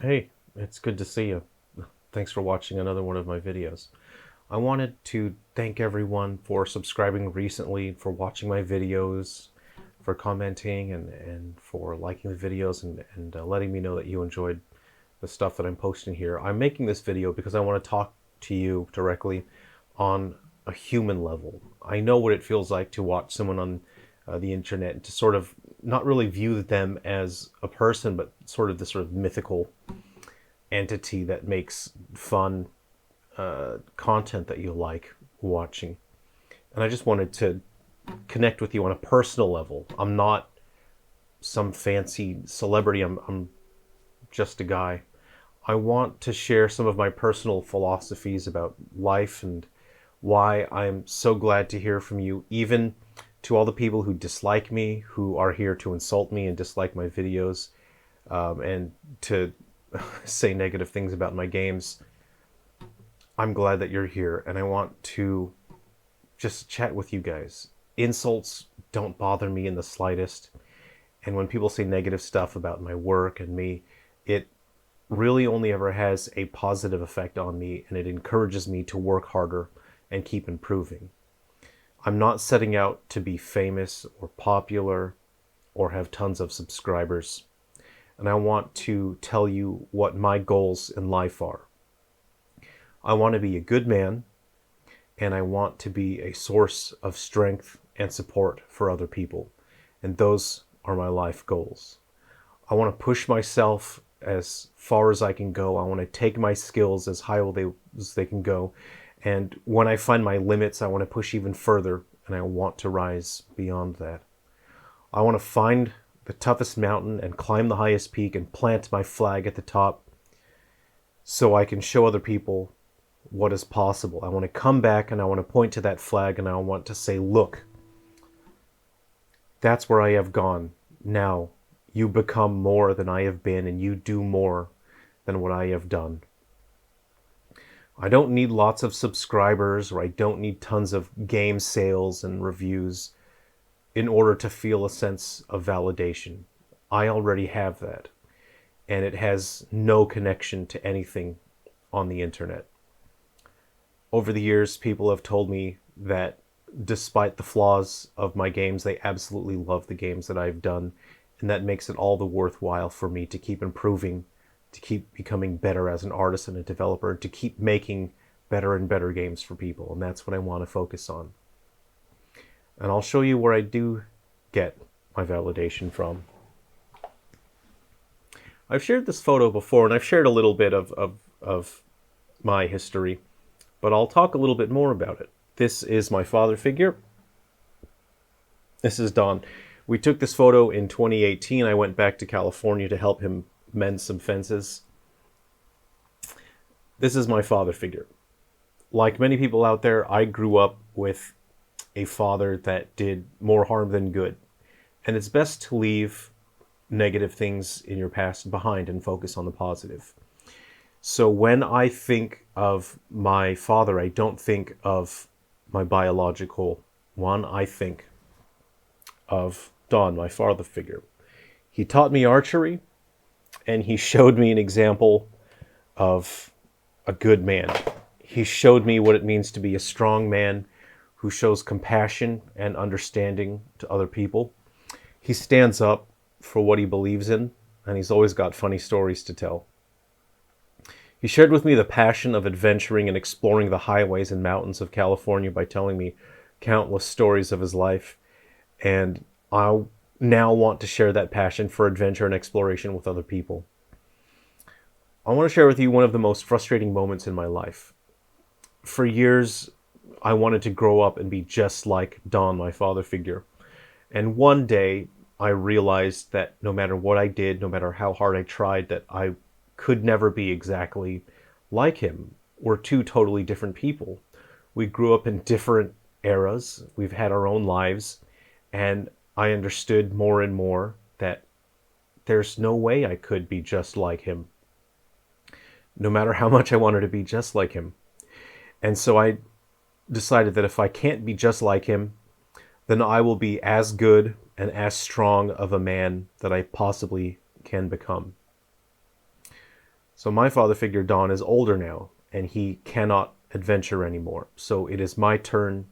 Hey, it's good to see you. Thanks for watching another one of my videos. I wanted to thank everyone for subscribing recently, for watching my videos, for commenting and for liking the videos and letting me know that you enjoyed the stuff that I'm posting here. I'm making this video because I want to talk to you directly on a human level. I know what it feels like to watch someone on the internet and to sort of not really view them as a person, but sort of this sort of mythical entity that makes fun content that you like watching. And I just wanted to connect with you on a personal level. I'm not some fancy celebrity, I'm just a guy. I want to share some of my personal philosophies about life and why I'm so glad to hear from you, even to all the people who dislike me, who are here to insult me and dislike my videos, and to say negative things about my games. I'm glad that you're here, and I want to just chat with you guys. Insults don't bother me in the slightest, and when people say negative stuff about my work and me, it really only ever has a positive effect on me, and it encourages me to work harder and keep improving. I'm not setting out to be famous or popular or have tons of subscribers, and I want to tell you what my goals in life are. I want to be a good man, and I want to be a source of strength and support for other people. And those are my life goals. I want to push myself as far as I can go. I want to take my skills as high as they can go. And when I find my limits, I want to push even further, and I want to rise beyond that. I want to find the toughest mountain and climb the highest peak and plant my flag at the top so I can show other people what is possible. I want to come back and I want to point to that flag and I want to say, look, that's where I have gone. Now you become more than I have been and you do more than what I have done. I don't need lots of subscribers or I don't need tons of game sales and reviews in order to feel a sense of validation. I already have that, and it has no connection to anything on the internet. Over the years, people have told me that despite the flaws of my games, they absolutely love the games that I've done, and that makes it all the worthwhile for me to keep improving, to keep becoming better as an artist and a developer, to keep making better and better games for people, and that's what I want to focus on. And I'll show you where I do get my validation from. I've shared this photo before, and I've shared a little bit of my history, but I'll talk a little bit more about it. This is my father figure. This is Don. We took this photo in 2018. I went back to California to help him mend some fences. This is my father figure. Like many people out there, I grew up with a father that did more harm than good. And it's best to leave negative things in your past behind and focus on the positive. So when I think of my father, I don't think of my biological one. I think of Don, my father figure. He taught me archery, and he showed me an example of a good man. He showed me what it means to be a strong man who shows compassion and understanding to other people. He stands up for what he believes in, and he's always got funny stories to tell. He shared with me the passion of adventuring and exploring the highways and mountains of California by telling me countless stories of his life, and I now want to share that passion for adventure and exploration with other people. I want to share with you one of the most frustrating moments in my life. For years, I wanted to grow up and be just like Don, my father figure. And one day, I realized that no matter what I did, no matter how hard I tried, that I could never be exactly like him. We're two totally different people. We grew up in different eras. We've had our own lives. And I understood more and more that there's no way I could be just like him, no matter how much I wanted to be just like him. And so I decided that if I can't be just like him, then I will be as good and as strong of a man that I possibly can become. So my father figure, Don, is older now, and he cannot adventure anymore. So it is my turn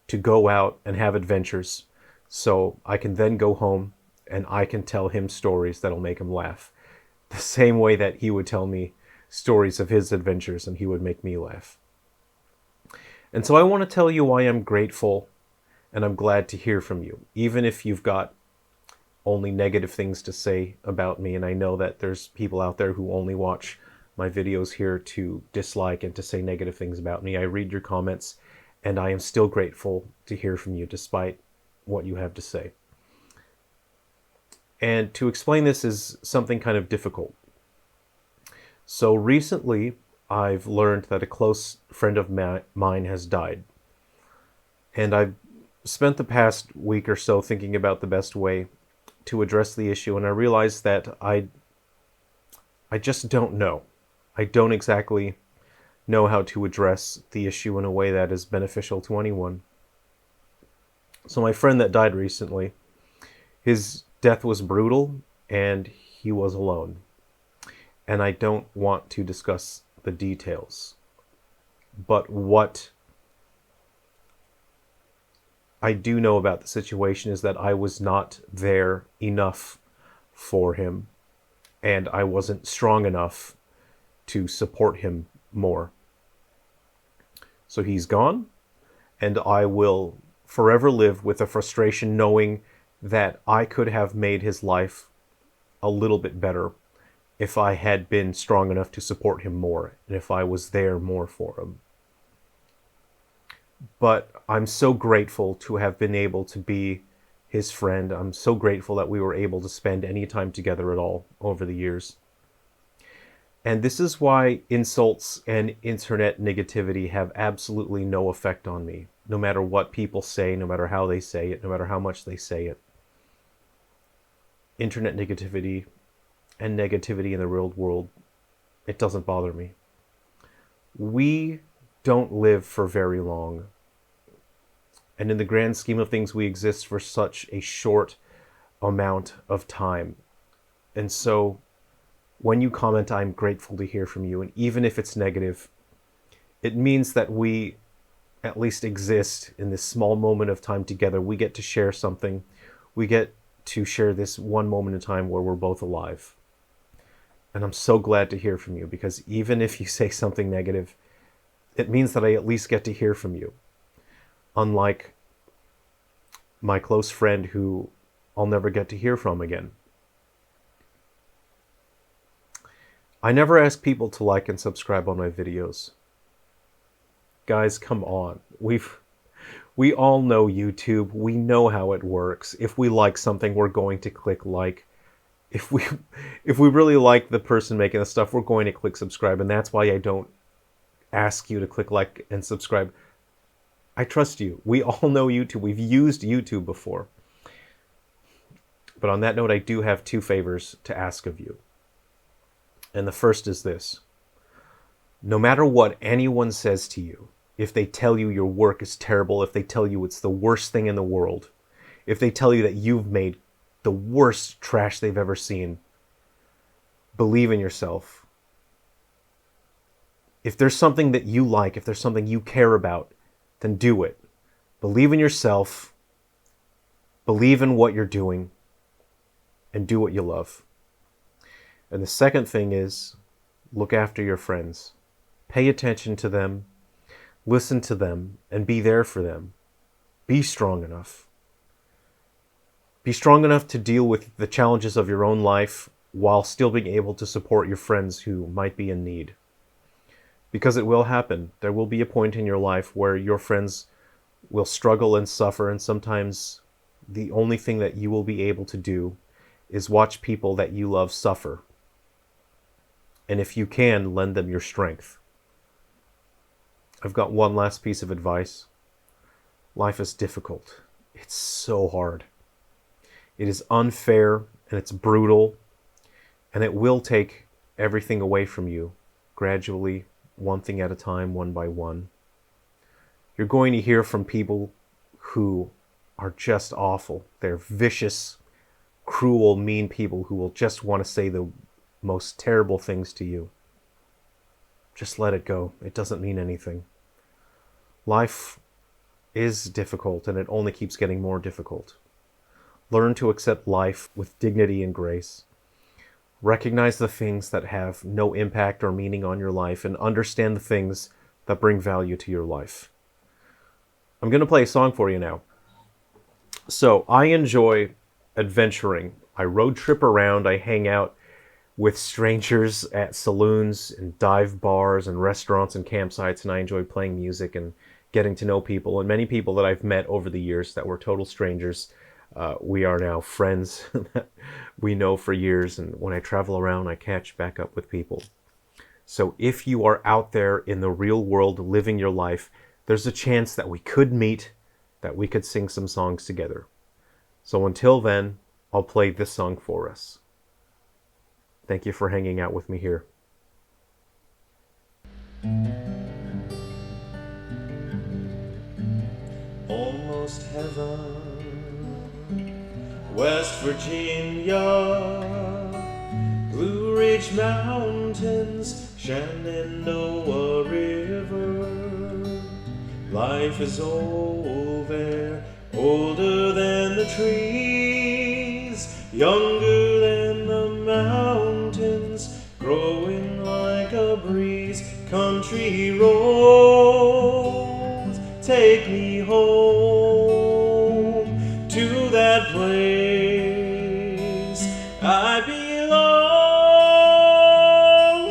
to go out and have adventures, so I can then go home and I can tell him stories that'll make him laugh. The same way that he would tell me stories of his adventures and he would make me laugh. And so I want to tell you why I'm grateful and I'm glad to hear from you, even if you've got only negative things to say about me. And I know that there's people out there who only watch my videos here to dislike and to say negative things about me. I read your comments and I am still grateful to hear from you despite what you have to say. And to explain this is something kind of difficult. So recently, I've learned that a close friend of mine has died. And I've spent the past week or so thinking about the best way to address the issue, and I realized that I just don't know. I don't exactly know how to address the issue in a way that is beneficial to anyone. So my friend that died recently, his death was brutal and he was alone. And I don't want to discuss the details. But what I do know about the situation is that I was not there enough for him, and I wasn't strong enough to support him more. So he's gone, and I will forever live with the frustration knowing that I could have made his life a little bit better if I had been strong enough to support him more, and if I was there more for him. But I'm so grateful to have been able to be his friend. I'm so grateful that we were able to spend any time together at all over the years. And this is why insults and internet negativity have absolutely no effect on me, no matter what people say, no matter how they say it, no matter how much they say it. Internet negativity and negativity in the real world, it doesn't bother me. We don't live for very long. And in the grand scheme of things, we exist for such a short amount of time. And so when you comment, I'm grateful to hear from you. And even if it's negative, it means that we at least exist in this small moment of time together. We get to share something. We get to share this one moment in time where we're both alive. And I'm so glad to hear from you, because even if you say something negative, it means that I at least get to hear from you. Unlike my close friend who I'll never get to hear from again. I never ask people to like and subscribe on my videos. Guys, come on. We all know YouTube. We know how it works. If we like something, we're going to click like. If we really like the person making the stuff, we're going to click subscribe. And that's why I don't ask you to click like and subscribe. I trust you. We all know YouTube. We've used YouTube before. But on that note, I do have two favors to ask of you. And the first is this. No matter what anyone says to you, if they tell you your work is terrible, if they tell you it's the worst thing in the world, if they tell you that you've made the worst trash they've ever seen, believe in yourself. If there's something that you like, if there's something you care about, then do it. Believe in yourself, believe in what you're doing, and do what you love. And the second thing is, look after your friends. Pay attention to them, listen to them, and be there for them. Be strong enough. Be strong enough to deal with the challenges of your own life while still being able to support your friends who might be in need. Because it will happen. There will be a point in your life where your friends will struggle and suffer, and sometimes the only thing that you will be able to do is watch people that you love suffer. And if you can, lend them your strength. I've got one last piece of advice. Life is difficult. It's so hard. It is unfair, and it's brutal, and it will take everything away from you, gradually, one thing at a time, one by one. You're going to hear from people who are just awful. They're vicious, cruel, mean people who will just want to say the most terrible things to you. Just let it go. It doesn't mean anything. Life is difficult, and it only keeps getting more difficult. Learn to accept life with dignity and grace. Recognize the things that have no impact or meaning on your life, and understand the things that bring value to your life. I'm going to play a song for you now. So, I enjoy adventuring. I road trip around. I hang out with strangers at saloons and dive bars and restaurants and campsites, and I enjoy playing music and getting to know people. And many people that I've met over the years that were total strangers, we are now friends that we know for years. And when I travel around, I catch back up with people. So if you are out there in the real world living your life, there's a chance that we could meet, that we could sing some songs together. So until then, I'll play this song for us. Thank you for hanging out with me here. Almost heaven, West Virginia, Blue Ridge Mountains, Shenandoah River. Life is old there, older than the trees, younger than the mountains, growing like a breeze. Country roads, take me home to that place I belong.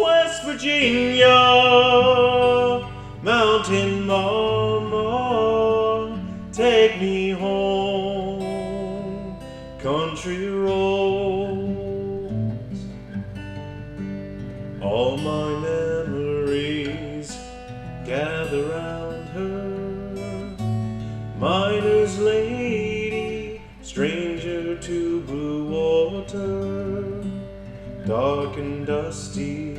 West Virginia, mountain mama, take me home. Country roads, all my memories gather round her. Miner's lady, stranger to blue water, dark and dusty,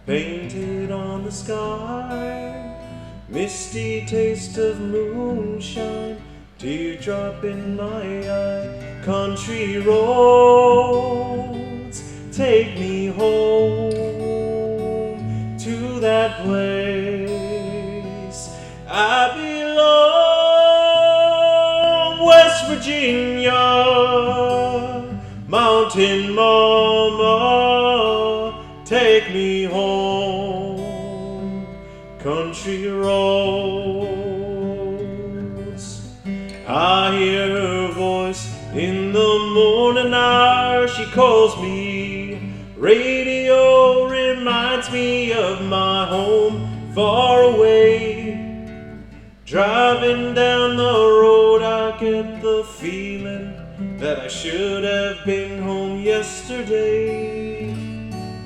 painted on the sky. Misty taste of moonshine, teardrop in my eye. Country roads, take me home to that place I belong. West Virginia, mountain mama, take me home. Country roads, I hear her voice in the morning hour. She calls me. Radio reminds me of my home far away. Driving down the road, I get the feeling that I should have been home yesterday.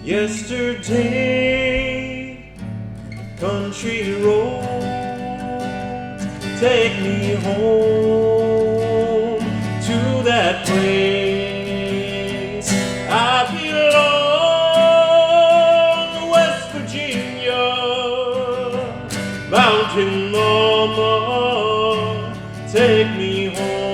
Yesterday, country roads, take me home to that place I belong. West Virginia, mountain mama, take me home.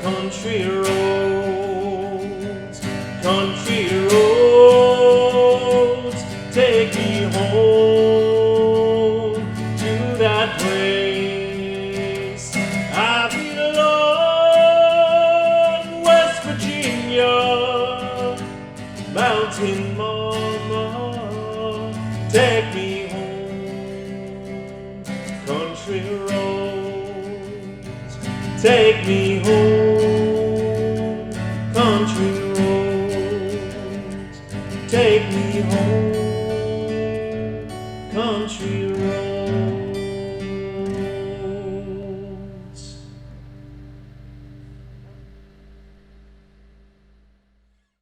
Country roads, country roads, take me home to that place I belong. West Virginia, mountain mama, take me home. Country roads, take me home. Country roads, take me home. Country roads.